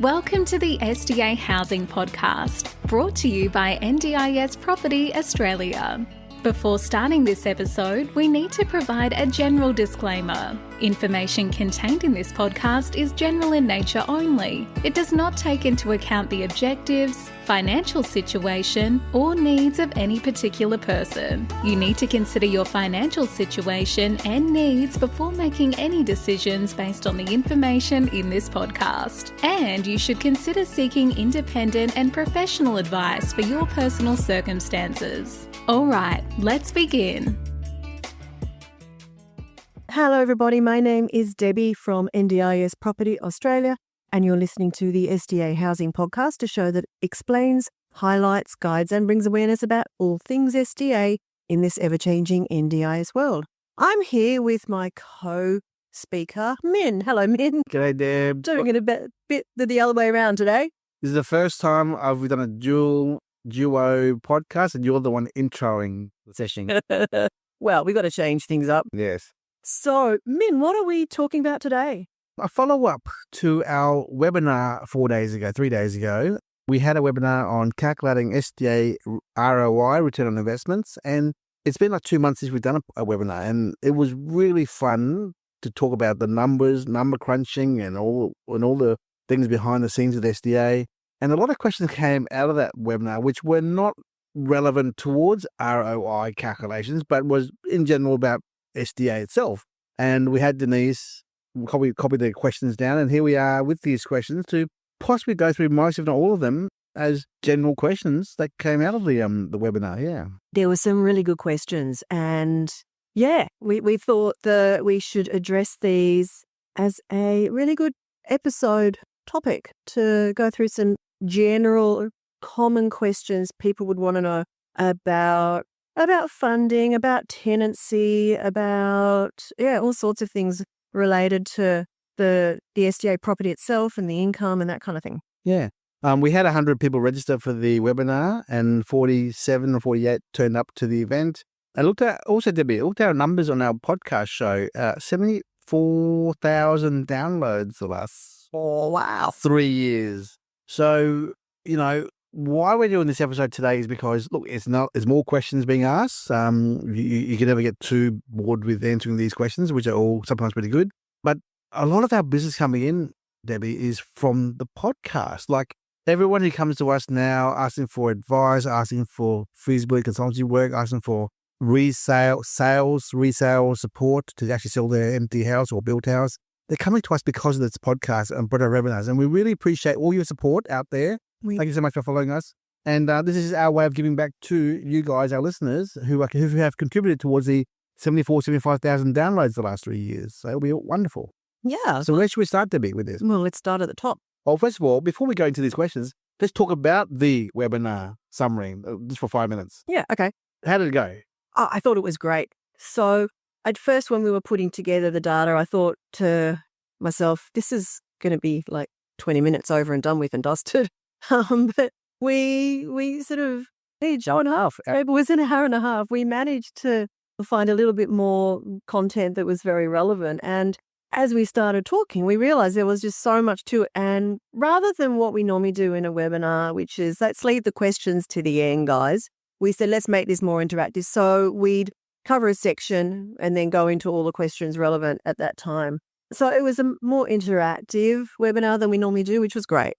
Welcome to the SDA Housing Podcast, brought to you by NDIS Property Australia. Before starting this episode, we need to provide a general disclaimer. Information contained in this podcast is general in nature only. It does not take into account the objectives, financial situation, or needs of any particular person. You need to consider your financial situation and needs before making any decisions based on the information in this podcast. And you should consider seeking independent and professional advice for your personal circumstances. All right, let's begin. Hello everybody, my name is Debbie from NDIS Property Australia, and you're listening to the SDA Housing Podcast, a show that explains, highlights, guides and brings awareness about all things SDA in this ever-changing NDIS world. I'm here with my co-speaker, Min. Hello, Min. G'day, Deb. Doing it a bit the other way around today. This is the first time we've done a duo podcast, and you're the one introing the session. Well, we got to change things up. Yes. So, Min, what are we talking about today? A follow-up to our webinar 3 days ago. We had a webinar on calculating SDA ROI, return on investments, and it's been like 2 months since we've done a webinar, and it was really fun to talk about the numbers, number crunching, and all the things behind the scenes with SDA. And a lot of questions came out of that webinar, which were not relevant towards ROI calculations, but was in general about SDA itself. And we had Denise copy the questions down, and here we are with these questions to possibly go through most, if not all of them, as general questions that came out of the webinar. Yeah, there were some really good questions, and yeah, we thought that we should address these as a really good episode topic to go through some general common questions people would want to know about funding, about tenancy, about all sorts of things related to the SDA property itself and the income and that kind of thing. Yeah. We had 100 people register for the webinar, and 47 or 48 turned up to the event. I looked at our numbers on our podcast show, 74,000 downloads the last 3 years. So, why we're doing this episode today is because, look, there's more questions being asked. You can never get too bored with answering these questions, which are all sometimes pretty good. But a lot of our business coming in, Debbie, is from the podcast. Like everyone who comes to us now asking for advice, asking for feasibility consultancy work, asking for resale support to actually sell their empty house or built house. They're coming to us because of this podcast and better webinars. And we really appreciate all your support out there. Thank you so much for following us. And this is our way of giving back to you guys, our listeners, who have contributed towards the 75,000 downloads the last 3 years. So it'll be wonderful. Yeah. So where should we start, Debbie, with this? Well, let's start at the top. Well, first of all, before we go into these questions, let's talk about the webinar summary, just for 5 minutes. Yeah, okay. How did it go? Oh, I thought it was great. So at first, when we were putting together the data, I thought to myself, this is going to be like 20 minutes over and done with and dusted. But we sort of need an hour and a half. It was an hour and a half. We managed to find a little bit more content that was very relevant. And as we started talking, we realized there was just so much to it. And rather than what we normally do in a webinar, which is let's leave the questions to the end, guys, we said, let's make this more interactive. So we'd cover a section and then go into all the questions relevant at that time. So it was a more interactive webinar than we normally do, which was great.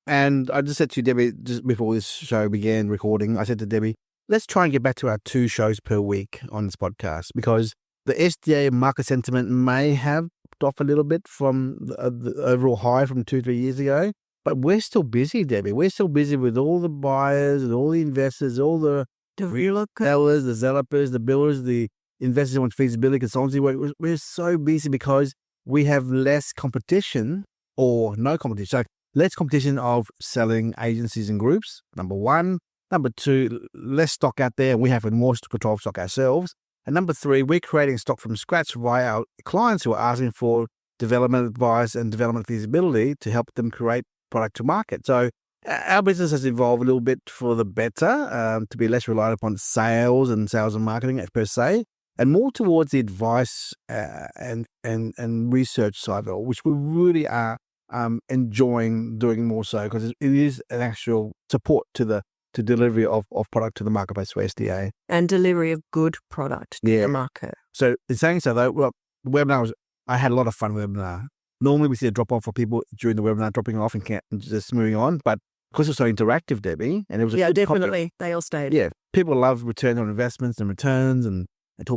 And I just said to Debbie, just before this show began recording, I said to Debbie, let's try and get back to our 2 shows per week on this podcast, because the SDA market sentiment may have dropped off a little bit from the overall high from 2-3 years ago, but we're still busy, Debbie. We're still busy with all the buyers and all the investors, all the sellers, the developers, the builders, the investors who want feasibility consultancy work. We're so busy because we have less competition or no competition. So less competition of selling agencies and groups, number one. Number two, less stock out there. We have more control of stock ourselves. And number three, we're creating stock from scratch via our clients who are asking for development advice and development feasibility to help them create product to market. So our business has evolved a little bit for the better, to be less reliant upon sales and marketing per se, and more towards the advice and research side of it, which we really are enjoying doing more so, because it is an actual support to delivery of product to the marketplace for SDA. And delivery of good product to the market. So in saying so though, well, I had a lot of fun with webinar. Normally we see a drop off for people during the webinar, dropping off and just moving on. But because it's so interactive, Debbie, and it was definitely they all stayed. Yeah, people love return on investments and returns, and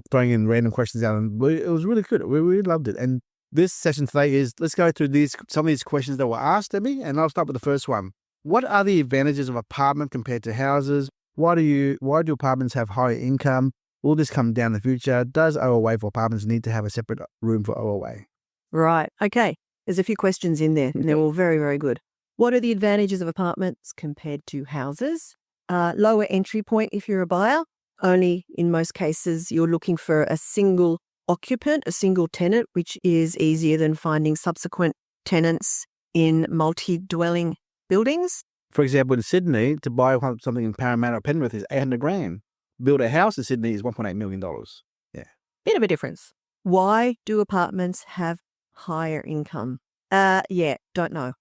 throwing in random questions out, and it was really good. We really loved it. And this session today is, let's go through some of these questions that were asked, Debbie, and I'll start with the first one. What are the advantages of apartment compared to houses? Why do apartments have higher income? Will this come down in the future? Does OOA for apartments need to have a separate room for OOA? Right. Okay. There's a few questions in there, and they're all very, very good. What are the advantages of apartments compared to houses? Lower entry point if you're a buyer. Only in most cases you're looking for a single occupant, a single tenant, which is easier than finding subsequent tenants in multi-dwelling buildings. For example, in Sydney, to buy something in Parramatta or Penrith is $800,000. Build a house in Sydney is $1.8 million. Yeah. Bit of a difference. Why do apartments have higher income? Don't know.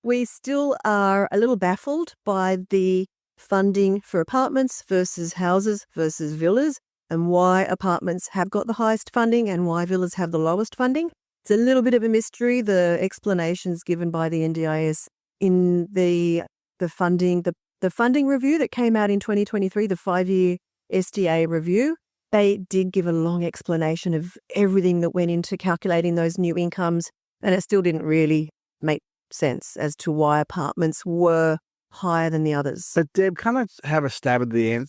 We still are a little baffled by the funding for apartments versus houses versus villas, and why apartments have got the highest funding and why villas have the lowest funding. It's a little bit of a mystery, the explanations given by the NDIS in the funding review that came out in 2023, the 5-year SDA review. They did give a long explanation of everything that went into calculating those new incomes, and it still didn't really make sense as to why apartments were higher than the others. But Deb, can I have a stab at the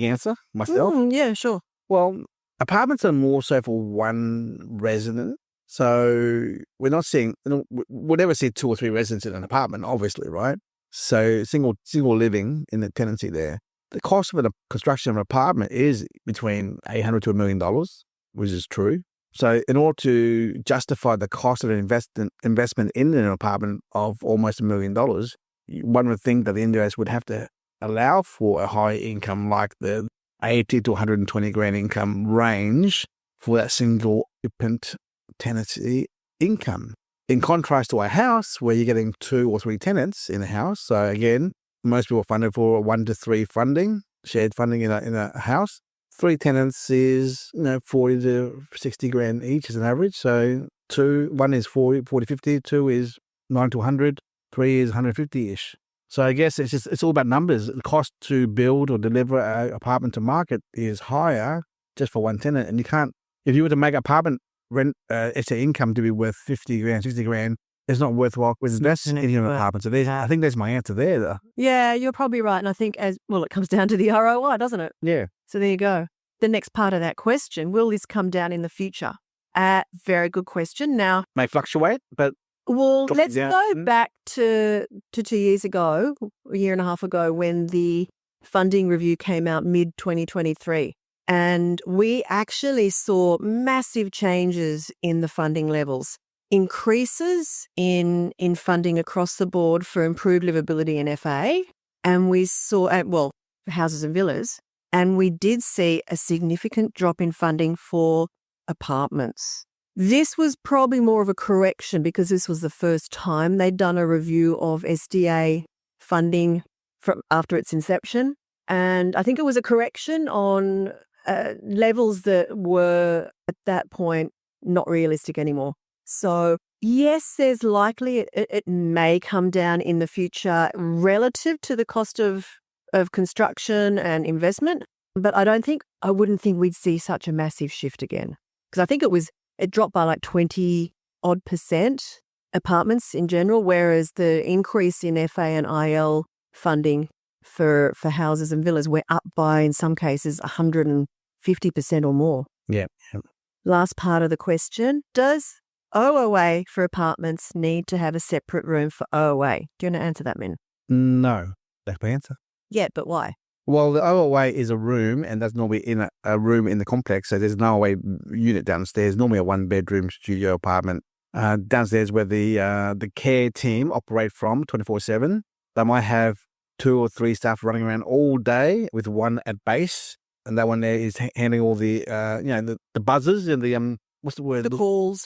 answer myself? Yeah, sure. Well, apartments are more so for one resident. So we're not seeing, we'll never see 2 or 3 residents in an apartment, obviously, right? So single living in the tenancy there. The cost of the construction of an apartment is between $800,000 to $1 million, which is true. So in order to justify the cost of an investment in an apartment of almost $1 million, one would think that the NDIS would have to allow for a high income like the 80 to 120 grand income range for that single occupant tenancy income. In contrast to a house where you're getting 2 or 3 tenants in a house. So again, most people are funded for 1 to 3 funding, shared funding in a house. 3 tenants is 40 to 60 grand each as an average. So 1 is 40, 50, 2 is 9 to 100, 3 is 150-ish. So I guess it's all about numbers. The cost to build or deliver an apartment to market is higher just for one tenant. And you can't, if you were to make apartment rent extra income to be worth 50 grand, 60 grand, it's not worthwhile with less in an apartment. So I think there's my answer there, though. Yeah, you're probably right. And I think it comes down to the ROI, doesn't it? Yeah. So there you go. The next part of that question, will this come down in the future? Very good question. Now, may fluctuate, but let's go back to 2 years ago, a year and a half ago, when the funding review came out mid-2023. And we actually saw massive changes in the funding levels, increases in funding across the board for improved livability and FA. And we saw, for houses and villas, and we did see a significant drop in funding for apartments. This was probably more of a correction because this was the first time they'd done a review of SDA funding from after its inception. And I think it was a correction on levels that were at that point not realistic anymore. So yes, there's likely it may come down in the future relative to the cost of construction and investment, but I wouldn't think we'd see such a massive shift again. Because I think it dropped by like 20% apartments in general, whereas the increase in FA and IL funding for houses and villas were up by, in some cases, 150% or more. Yeah. Last part of the question, does OOA for apartments need to have a separate room for OOA? Do you want to answer that, Min? No. That's my answer. Yeah, but why? Well, the OOA is a room, and that's normally in a room in the complex. So there's no OOA unit downstairs, normally a 1-bedroom studio apartment. Downstairs where the care team operate from 24/7. They might have 2 or 3 staff running around all day with one at base. And that one there is handling all the, the buzzers and the what's the word? The calls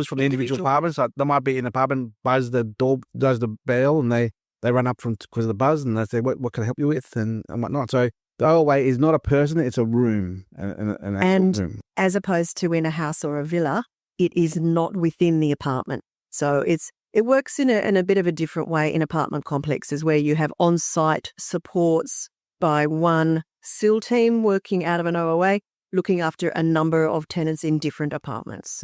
from the individual apartments. Like they might be in an apartment, buzz the door, does the bell, and they run up because of the buzz, and they say, "What can I help you with?" and whatnot. So the OOA is not a person; it's a room, an actual room. As opposed to in a house or a villa, it is not within the apartment. So it works in a bit of a different way in apartment complexes where you have on-site supports by one SIL team working out of an OOA, looking after a number of tenants in different apartments.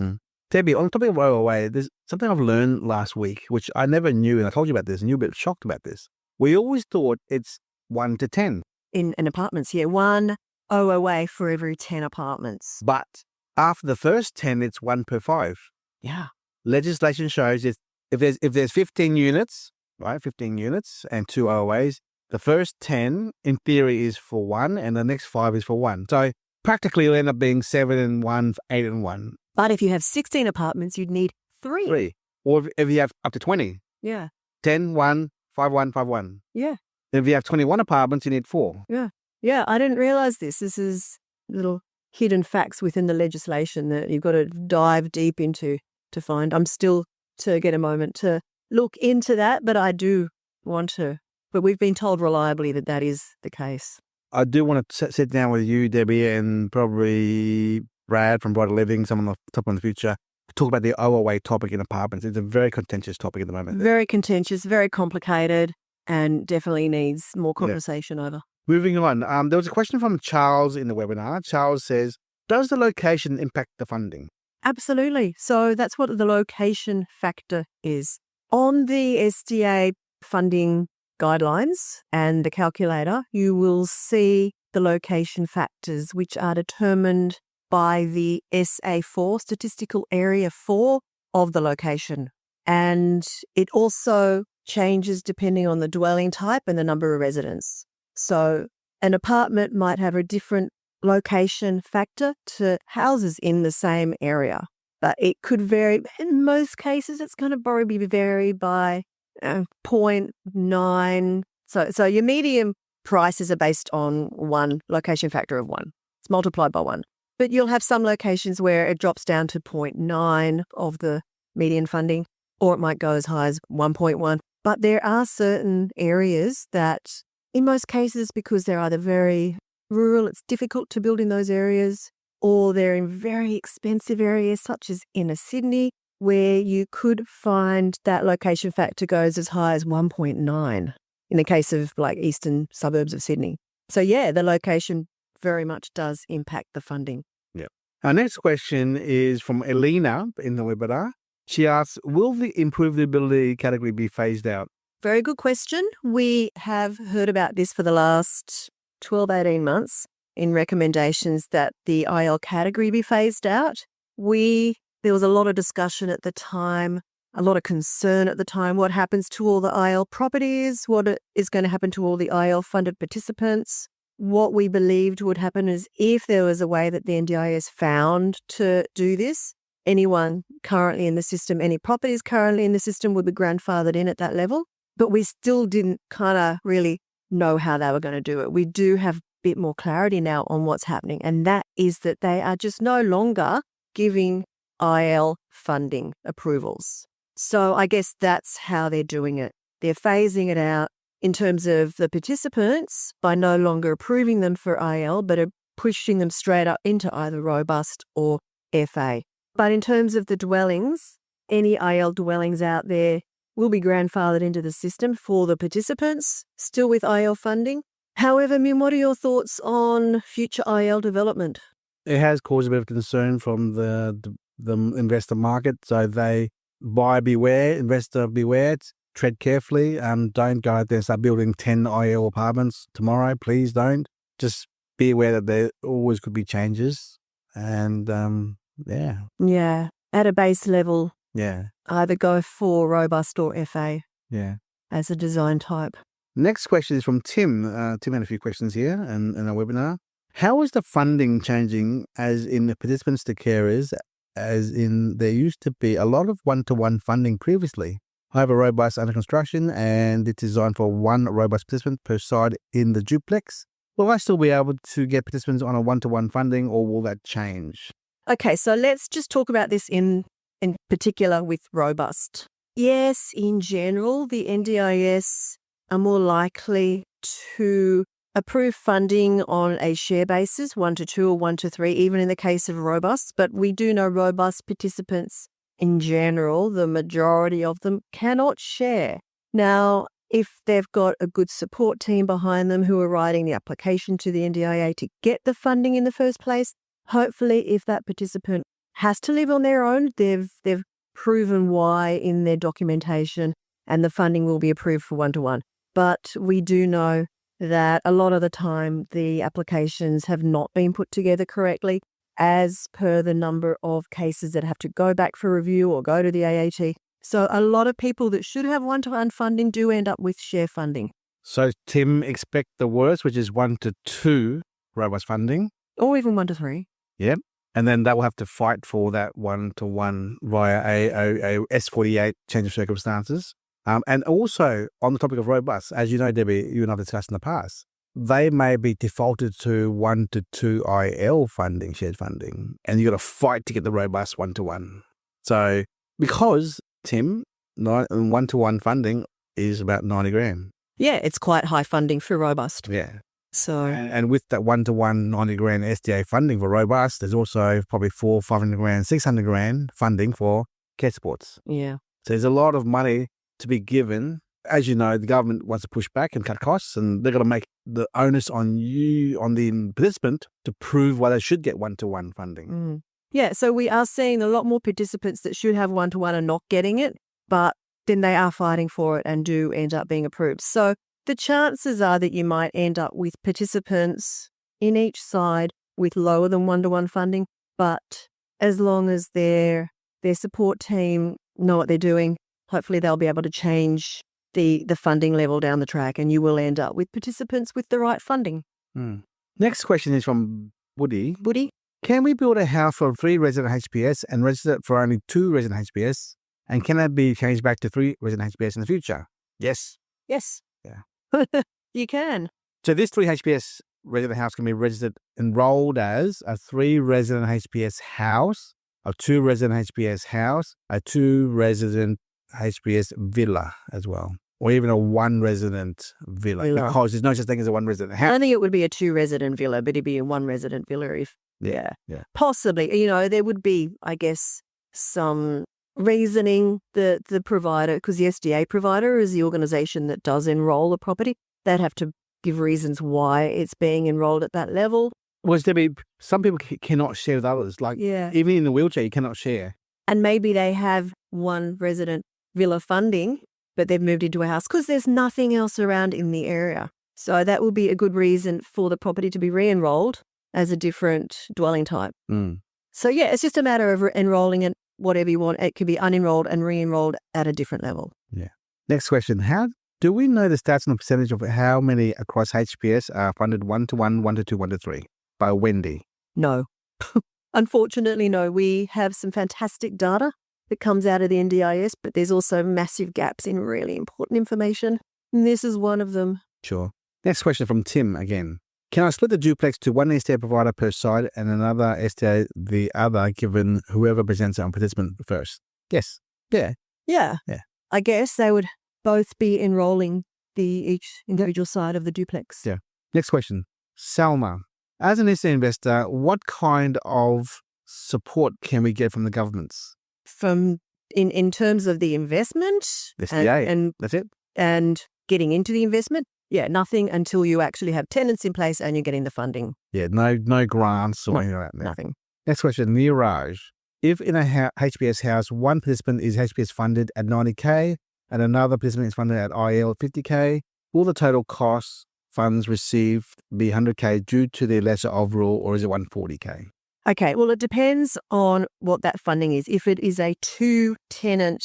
Debbie, on the topic of OOA, there's something I've learned last week, which I never knew, and I told you about this, and you were a bit shocked about this. We always thought it's 1 to 10. In apartments, yeah, 1 OOA for every 10 apartments. But after the first 10, it's 1 per 5. Yeah. Legislation shows if there's 15 units, right, 15 units and 2 OOAs, the first 10, in theory, is for 1, and the next 5 is for 1. So practically it'll end up being 7 and 1, 8 and 1. But if you have 16 apartments, you'd need 3. 3. Or if you have up to 20. Yeah. 10, 1, 5, 1, 5, 1. Yeah. If you have 21 apartments, you need 4. Yeah. Yeah, I didn't realise this. This is little hidden facts within the legislation that you've got to dive deep into to find. I'm still to get a moment to look into that, but I do want to. But we've been told reliably that is the case. I do want to sit down with you, Debbie, and probably Brad from Brighter Living, someone on the top in the future, to talk about the OOA topic in apartments. It's a very contentious topic at the moment. Very contentious, very complicated, and definitely needs more conversation over. Moving on, there was a question from Charles in the webinar. Charles says, does the location impact the funding? Absolutely. So that's what the location factor is. On the SDA funding guidelines and the calculator, you will see the location factors, which are determined by the SA4, Statistical Area 4 of the location. And it also changes depending on the dwelling type and the number of residents. So an apartment might have a different location factor to houses in the same area, but it could vary. In most cases, it's going to probably vary by 0.9. So your median prices are based on 1 location factor of 1. It's multiplied by 1. But you'll have some locations where it drops down to 0.9 of the median funding, or it might go as high as 1.1. But there are certain areas that, in most cases, because they're either very rural, it's difficult to build in those areas, or they're in very expensive areas such as inner Sydney, where you could find that location factor goes as high as 1.9 in the case of like eastern suburbs of Sydney. So yeah, the location very much does impact the funding. Yeah. Our next question is from Elena in the webinar. She asks, will the improvability category be phased out? Very good question. We have heard about this for the last 12, 18 months in recommendations that the IL category be phased out. There was a lot of discussion at the time, a lot of concern at the time. What happens to all the IL properties? What is going to happen to all the IL funded participants? What we believed would happen is if there was a way that the NDIS found to do this, anyone currently in the system, any properties currently in the system would be grandfathered in at that level. But we still didn't kind of really know how they were going to do it. We do have a bit more clarity now on what's happening, and that is that they are just no longer giving IL funding approvals. So I guess that's how they're doing it. They're phasing it out in terms of the participants by no longer approving them for IL, but are pushing them straight up into either robust or FA. But in terms of the dwellings, any IL dwellings out there will be grandfathered into the system for the participants, still with IL funding. However, Mim, what are your thoughts on future IL development? It has caused a bit of concern from the investor market. So they buy beware, investor beware, tread carefully. Don't go out there and start building 10 IL apartments tomorrow. Please don't. Just be aware that there always could be changes. And Yeah, at a base level. Yeah. Either go for robust or FA. Yeah. As a design type. Next question is from Tim. Tim had a few questions here in our webinar. How is the funding changing as in the participants to carers, as in there used to be a lot of one-to-one funding previously? I have a robust under construction and it's designed for 1 robust participant per side in the duplex. Will I still be able to get participants on a one-to-one funding or will that change? Okay, so let's just talk about this in particular with robust. Yes, in general, the NDIS are more likely to approve funding on a share basis, 1-2 or 1-3, even in the case of robust. But we do know robust participants in general, the majority of them cannot share. Now, if they've got a good support team behind them who are writing the application to the NDIA to get the funding in the first place, hopefully if that participant has to live on their own, they've proven why in their documentation and the funding will be approved for 1-1. But we do know that a lot of the time the applications have not been put together correctly as per the number of cases that have to go back for review or go to the AAT. So a lot of people that should have 1-1 funding do end up with share funding. So, Tim, expect the worst, which is 1-2 robust funding. Or even 1-3. Yep. And then they will have to fight for that 1-1 via a S48 change of circumstances. And also, on the topic of robust, as you know, Debbie, you and I have discussed in the past, they may be defaulted to 1-2 IL funding, shared funding, and you've got to fight to get the robust 1-1. So, because, Tim, 1-1 funding is about 90 grand. Yeah, it's quite high funding for robust. Yeah. So, and with that 1-1 90 grand SDA funding for robust, there's also probably 400-500 grand, 600 grand funding for care supports. yeah. So there's a lot of money to be given. As you know, the government wants to push back and cut costs, and they're going to make the onus on you, on the participant, to prove why they should get 1-1 funding. Yeah, so we are seeing a lot more participants that should have 1-1 are not getting it, but then they are fighting for it and do end up being approved. So the chances are that you might end up with participants in each side with lower than 1-1 funding, but as long as their support team know what they're doing, hopefully they'll be able to change the funding level down the track, and you will end up with participants with the right funding. Next question is from Woody. Woody? Can we build a house for 3 resident HPS and register it for only 2 resident HPS? And can that be changed back to 3 resident HPS in the future? Yes. Yes. Yeah. You can. So this 3 HPS resident house can be registered, enrolled as a 3 resident HPS house, a 2 resident HPS house, a 2 resident HPS villa as well, or even a 1 resident villa. Because there's no such thing as a 1 resident house. I think it would be a 2 resident villa, but it'd be a 1 resident villa if, Yeah. Possibly. There would be, I guess, some reasoning that the provider, because the SDA provider is the organisation that does enrol the property, they'd have to give reasons why it's being enrolled at that level. Well, Debbie, some people cannot share with others. Like, even in the wheelchair, you cannot share. And maybe they have 1 resident villa funding, but they've moved into a house because there's nothing else around in the area. So that would be a good reason for the property to be re-enrolled as a different dwelling type. So, it's just a matter of enrolling it, whatever you want. It could be unenrolled and re-enrolled at a different level. Yeah. Next question. How do we know the stats and the percentage of how many across HPS are funded 1-1, 1-2, 1-3 by Wendy? No. Unfortunately, no. We have some fantastic data that comes out of the NDIS, but there's also massive gaps in really important information. And this is one of them. Sure. Next question from Tim again. Can I split the duplex to 1 SDA provider per side and another SDA the other, given whoever presents on participant first? Yes. Yeah. I guess they would both be enrolling each individual side of the duplex. Yeah. Next question. Salma, as an SDA investor, what kind of support can we get from the governments? From in terms of the investment? SDA. And that's it? And getting into the investment? Yeah, nothing until you actually have tenants in place and you're getting the funding. Yeah, no grants or anything like that. Nothing. Next question, Niraj. If in a HPS house, one participant is HPS funded at 90K and another participant is funded at IL 50K, will the total cost funds received be 100K due to the lesser overall, or is it 140K? Okay, well, it depends on what that funding is. If it is a 2-tenant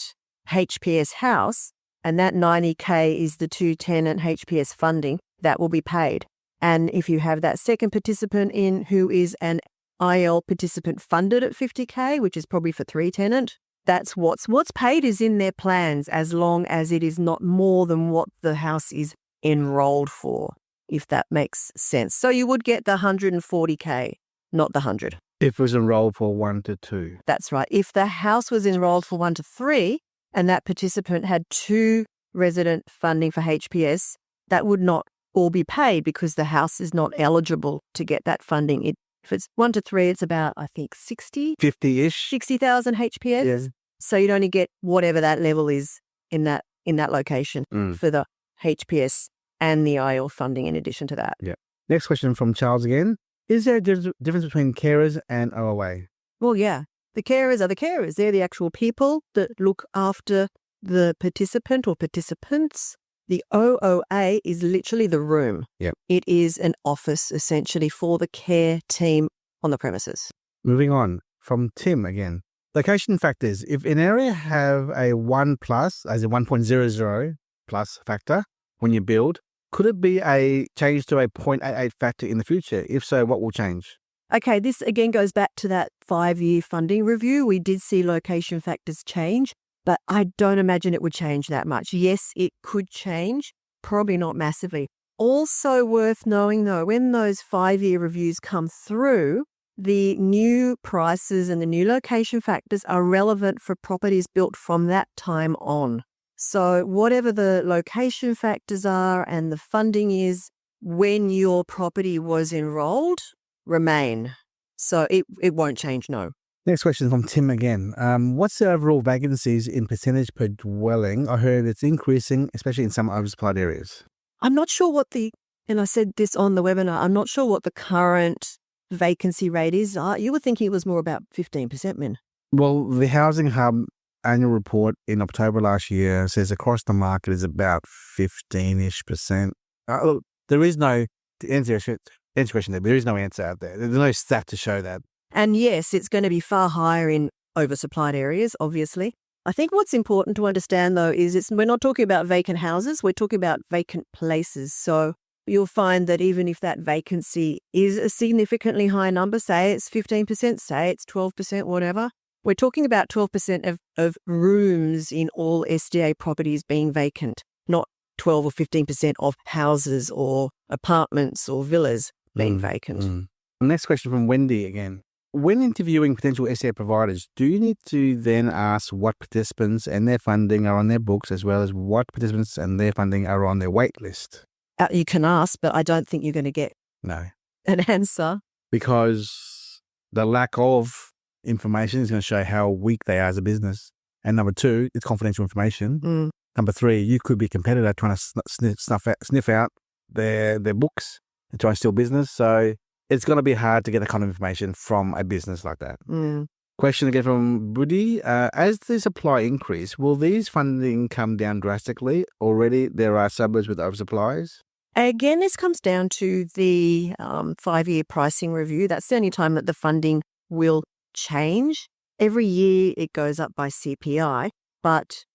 HPS house, and that 90K is the 2-tenant HPS funding, that will be paid. And if you have that second participant in who is an IL participant funded at 50K, which is probably for 3-tenant, that's what's paid is in their plans, as long as it is not more than what the house is enrolled for, if that makes sense. So you would get the 140K, not the 100. If it was enrolled for 1 to 2. That's right. If the house was enrolled for 1 to 3 and that participant had 2 resident funding for HPS, that would not all be paid because the house is not eligible to get that funding. If it's 1 to 3, it's about, I think, 50-ish. 60,000 HPS. Yes. So you'd only get whatever that level is in that location for the HPS and the IL funding in addition to that. Yeah. Next question from Charles again. Is there a difference between carers and ROI? Well, yeah. The carers are the carers. They're the actual people that look after the participant or participants. The OOA is literally the room. Yep. It is an office essentially for the care team on the premises. Moving on from Tim again. Location factors. If an area have a 1 plus, as a 1.00 plus factor when you build, could it be a change to a 0.88 factor in the future? If so, what will change? Okay, this again goes back to that 5-year funding review. We did see location factors change, but I don't imagine it would change that much. Yes, it could change, probably not massively. Also worth knowing though, when those 5-year reviews come through, the new prices and the new location factors are relevant for properties built from that time on. So whatever the location factors are and the funding is when your property was enrolled, remain. So it won't change, no. Next question from Tim again. What's the overall vacancies in percentage per dwelling? I heard it's increasing, especially in some oversupplied areas. I'm not sure and I said this on the webinar, I'm not sure what the current vacancy rate is. You were thinking it was more about 15%, Min. Well, the Housing Hub annual report in October last year says across the market is about 15-ish%. Look, there is no, to answer your question there is no answer out there. There's no stat to show that. And yes, it's going to be far higher in oversupplied areas, obviously. I think what's important to understand, though, is we're not talking about vacant houses. We're talking about vacant places. So you'll find that even if that vacancy is a significantly high number, say it's 15%, say it's 12%, whatever, we're talking about 12% of rooms in all SDA properties being vacant, not 12 or 15% of houses or apartments or villas being vacant. Next question from Wendy again. When interviewing potential SDA providers, do you need to then ask what participants and their funding are on their books as well as what participants and their funding are on their wait list? You can ask, but I don't think you're going to get an answer. Because the lack of information is going to show how weak they are as a business. And number 2, it's confidential information. Number 3, you could be a competitor trying to sniff out their books and try to steal business. So it's going to be hard to get that kind of information from a business like that. Question again from Budi. As the supply increase, will these funding come down drastically? Already there are suburbs with oversupplies. Again, this comes down to the 5-year pricing review. That's the only time that the funding will change. Every year it goes up by CPI, but,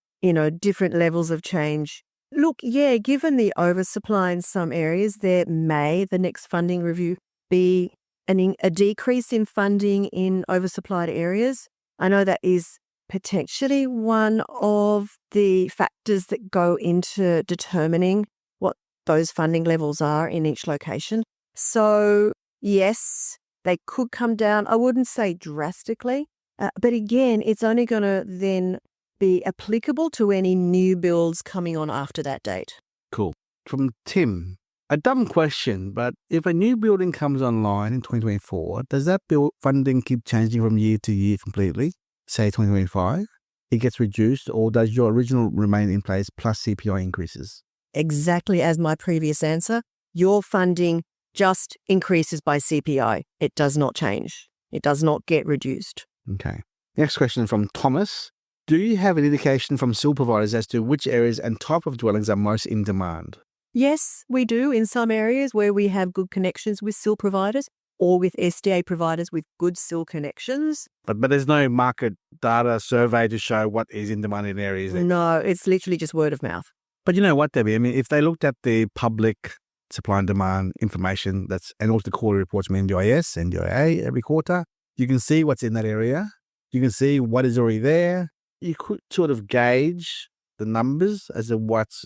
different levels of change. Look, yeah, given the oversupply in some areas, there may, the next funding review, be a decrease in funding in oversupplied areas. I know that is potentially one of the factors that go into determining what those funding levels are in each location. So, yes, they could come down. I wouldn't say drastically, but again, it's only going to then be applicable to any new builds coming on after that date. Cool. From Tim. A dumb question, but if a new building comes online in 2024, does that build funding keep changing from year to year completely? Say 2025, it gets reduced, or does your original remain in place plus CPI increases? Exactly as my previous answer, your funding just increases by CPI. It does not change. It does not get reduced. Okay. Next question from Thomas. Do you have an indication from SIL providers as to which areas and type of dwellings are most in demand? Yes, we do in some areas where we have good connections with SIL providers or with SDA providers with good SIL connections. But there's no market data survey to show what is in demand in areas. No, it's literally just word of mouth. But you know what, Debbie? I mean, if they looked at the public supply and demand information and also the quarterly reports from NDIS, NDIA every quarter, you can see what's in that area. You can see what is already there. You could sort of gauge the numbers as to what's,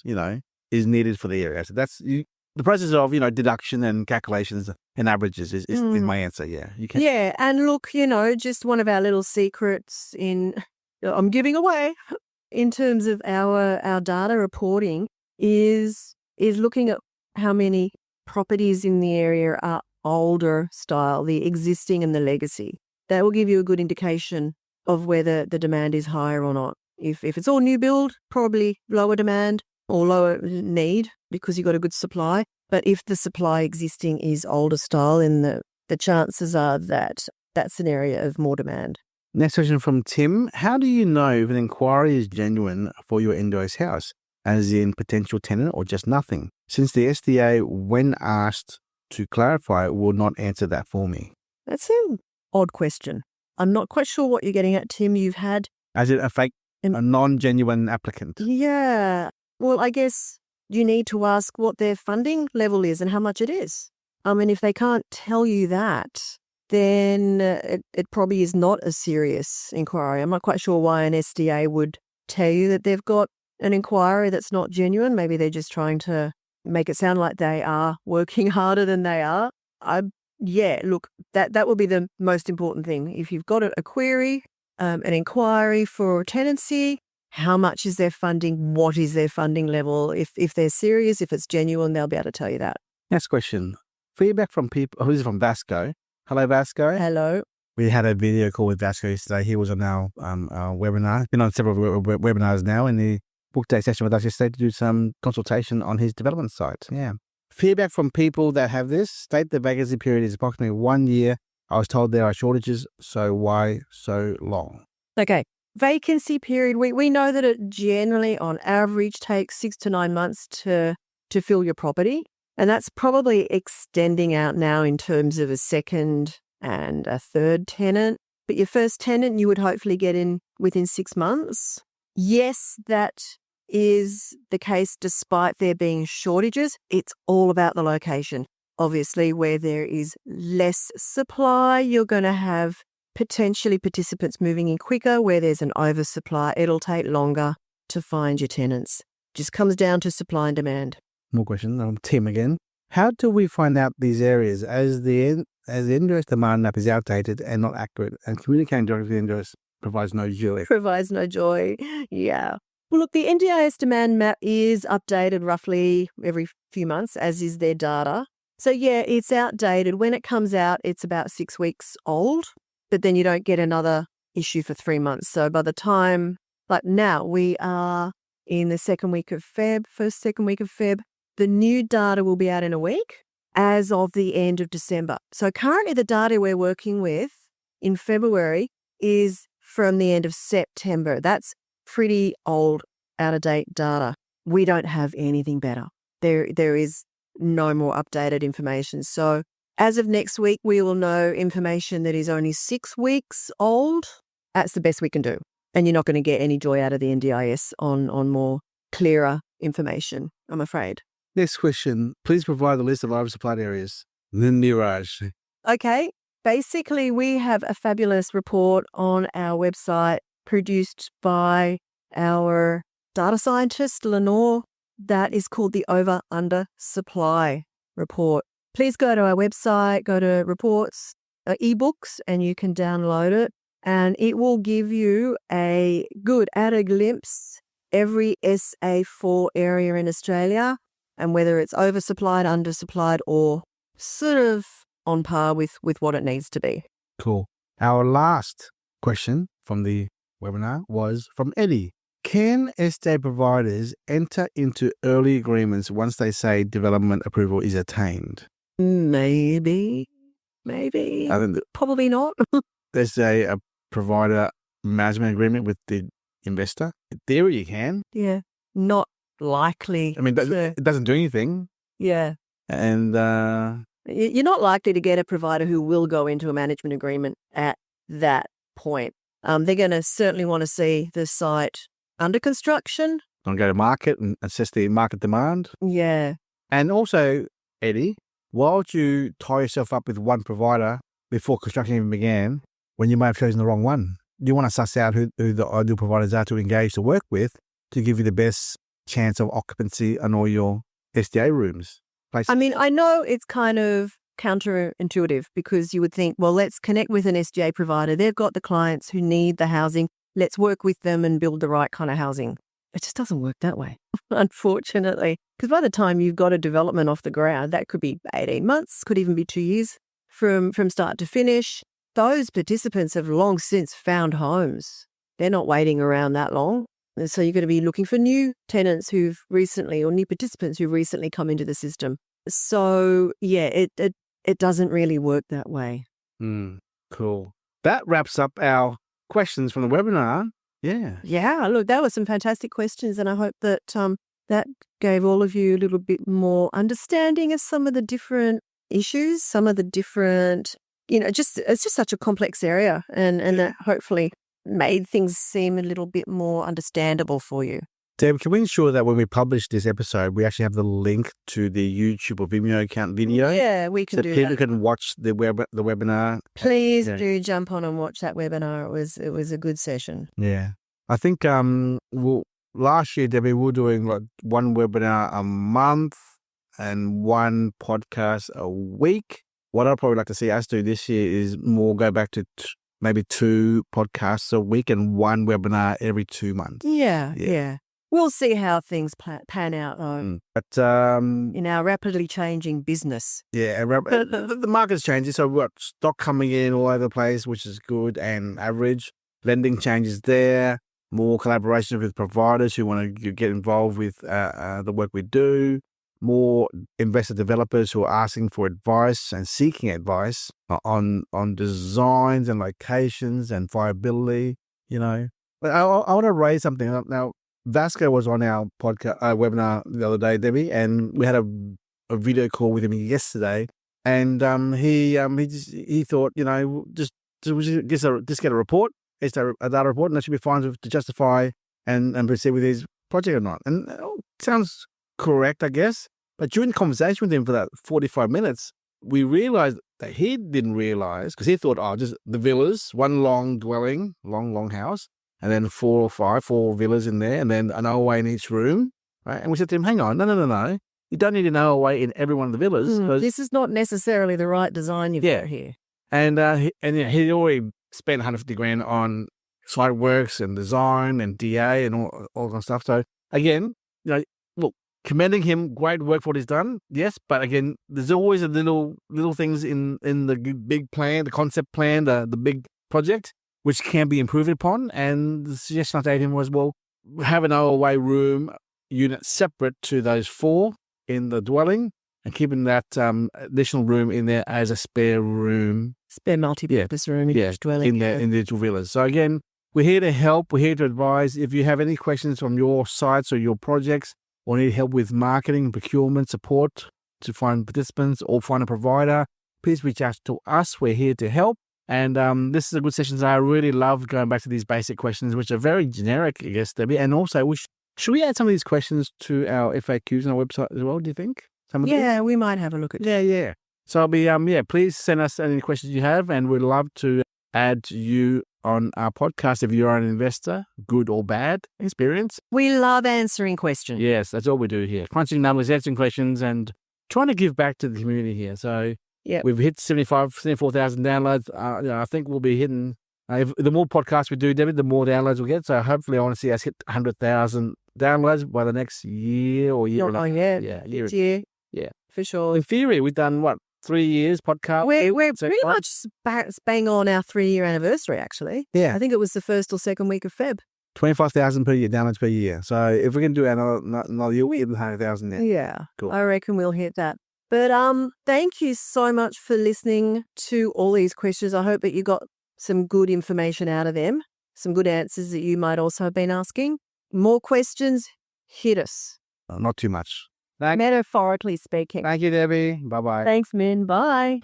is needed for the area. So the process of, deduction and calculations and averages is my answer. Yeah. You can. Yeah. And look, just one of our little secrets I'm giving away in terms of our data reporting is looking at how many properties in the area are older style, the existing and the legacy. That will give you a good indication of whether the demand is higher or not. If it's all new build, probably lower demand or lower need because you've got a good supply. But if the supply existing is older style, then the chances are that that's an area of more demand. Next question from Tim. How do you know if an inquiry is genuine for your NDIS house, as in potential tenant or just nothing? Since the SDA, when asked to clarify, will not answer that for me. That's an odd question. I'm not quite sure what you're getting at, Tim. You've had... As in a non-genuine applicant? Yeah. Well, I guess you need to ask what their funding level is and how much it is. If they can't tell you that, then it probably is not a serious inquiry. I'm not quite sure why an SDA would tell you that they've got an inquiry that's not genuine. Maybe they're just trying to make it sound like they are working harder than they are. Look, that will be the most important thing. If you've got a query, an inquiry for tenancy, how much is their funding? What is their funding level? If they're serious, if it's genuine, they'll be able to tell you that. Next question. Feedback from people. Who's from Vasco? Hello, Vasco. Hello. We had a video call with Vasco yesterday. He was on our webinar. He's been on several webinars now, and he booked a session with us yesterday to do some consultation on his development site. Yeah. Feedback from people that have this. State the vacancy period is approximately 1 year. I was told there are shortages, so why so long? Okay. Vacancy period. We know that it generally, on average, takes 6 to 9 months to fill your property. And that's probably extending out now in terms of a second and a third tenant. But your first tenant, you would hopefully get in within 6 months. Yes, that is the case despite there being shortages. It's all about the location. Obviously, where there is less supply, you're going to have potentially participants moving in quicker. Where there's an oversupply, it'll take longer to find your tenants. Just comes down to supply and demand. More questions. Tim again. How do we find out these areas as the NDIS demand map is outdated and not accurate, and communicating directly with the NDIS provides no joy? Provides no joy. Yeah. Well, look, the NDIS demand map is updated roughly every few months, as is their data. So, yeah, it's outdated. When it comes out, it's about 6 weeks old, but then you don't get another issue for 3 months. So by the time, like now, we are in the second week of Feb, the new data will be out in a week as of the end of December. So currently the data we're working with in February is from the end of September. That's pretty old, out-of-date data. We don't have anything better. There is no more updated information. So as of next week, we will know information that is only 6 weeks old. That's the best we can do. And you're not going to get any joy out of the NDIS on more clearer information, I'm afraid. Next question. Please provide the list of oversupplied areas. Lindy Raj. Okay. Basically, we have a fabulous report on our website produced by our data scientist, Lenore, that is called the Over-Under Supply Report. Please go to our website, go to reports, ebooks, and you can download it. And it will give you a good at a glimpse every SA4 area in Australia, and whether it's oversupplied, undersupplied, or sort of on par with what it needs to be. Cool. Our last question from the webinar was from Eddie. Can SDA providers enter into early agreements once they say development approval is attained? Maybe. I think Probably not. there's a provider management agreement with the investor. In theory, you can. Yeah. Not likely. I mean, it doesn't do anything. Yeah. And You're not likely to get a provider who will go into a management agreement at that point. They're going to certainly want to see the site under construction. I'll go to market and assess the market demand. Yeah. And also, Eddie, why would you tie yourself up with one provider before construction even began when you may have chosen the wrong one? You want to suss out who the ideal providers are to engage to work with to give you the best chance of occupancy on all your SDA rooms. place? I mean, I know it's kind of counterintuitive because you would think, well, let's connect with an SDA provider. They've got the clients who need the housing. Let's work with them and build the right kind of housing. It just doesn't work that way, unfortunately, because by the time you've got a development off the ground, that could be 18 months, could even be 2 years from start to finish. Those participants have long since found homes. They're not waiting around that long. And so you're going to be looking for new tenants who've recently, or new participants who've recently come into the system. So yeah, it doesn't really work that way. Cool. That wraps up our questions from the webinar. Yeah. Yeah, look, that was some fantastic questions, and I hope that that gave all of you a little bit more understanding of some of the different issues, some of the different, it's just such a complex area, and that hopefully made things seem a little bit more understandable for you. Deb, can we ensure that when we publish this episode, we actually have the link to the YouTube or Vimeo account video? Yeah, we can do that. So people can watch the webinar. Please do jump on and watch that webinar. It was a good session. Yeah. I think last year, Debbie, we were doing like one webinar a month and one podcast a week. What I'd probably like to see us do this year is more go back to maybe 2 podcasts a week and one webinar every 2 months. Yeah. We'll see how things pan out, though. But in our rapidly changing business. Yeah, the market's changing. So we've got stock coming in all over the place, which is good and average. Lending changes there. More collaboration with providers who want to get involved with the work we do. More investor developers who are asking for advice and seeking advice on designs and locations and viability. But I want to raise something now. Vasco was on our podcast webinar the other day, Debbie, and we had a video call with him yesterday. And he thought, just get a report, a data report, and that should be fine to justify and proceed with his project or not. And it sounds correct, I guess. But during the conversation with him for that 45 minutes, we realized that he didn't realize, because he thought, just the villas, one long dwelling, long house. And then 4 villas in there, and then an OA in each room, right? And we said to him, hang on, no. You don't need an OA in every one of the villas. This is not necessarily the right design you've got here. And he'd already spent 150 grand on site works and design and DA and all that stuff. So again, look, commending him, great work for what he's done, yes. But again, there's always a little things in the big plan, the concept plan, the big project, which can be improved upon. And the suggestion I gave him was, well, have an OA room unit separate to those 4 in the dwelling and keeping that additional room in there as a spare room. Spare multi-purpose room in each dwelling. In the individual villas. So again, we're here to help. We're here to advise. If you have any questions from your sites or your projects or need help with marketing, procurement, support to find participants or find a provider, please reach out to us. We're here to help. And this is a good session. So I really love going back to these basic questions, which are very generic, I guess, Debbie. And also, should we add some of these questions to our FAQs on our website as well, do you think? We might have a look at it. Yeah. So I'll be, please send us any questions you have, and we'd love to add you on our podcast if you're an investor, good or bad experience. We love answering questions. Yes, that's all we do here. Crunching numbers, answering questions, and trying to give back to the community here. So we've hit 74,000 downloads. I think we'll be hitting, the more podcasts we do, Debbie, the more downloads we'll get. So hopefully I want to see us hit 100,000 downloads by the next year or year. Year. Yeah, for sure. In theory, we've done, 3 years podcast? We're pretty much bang on our 3-year anniversary, actually. Yeah. I think it was the 1st or 2nd week of Feb. 25,000 per year, downloads per year. So if we can do another year, we'll hit 100,000 there. Yeah. Cool. I reckon we'll hit that. But thank you so much for listening to all these questions. I hope that you got some good information out of them, some good answers that you might also have been asking. More questions, hit us. Not too much. Metaphorically speaking. Thank you, Debbie. Bye-bye. Thanks, Min. Bye.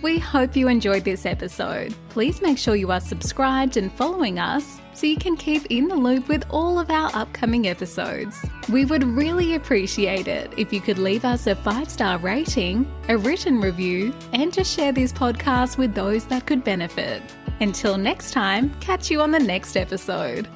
We hope you enjoyed this episode. Please make sure you are subscribed and following us so you can keep in the loop with all of our upcoming episodes. We would really appreciate it if you could leave us a 5-star rating, a written review, and to share this podcast with those that could benefit. Until next time, catch you on the next episode.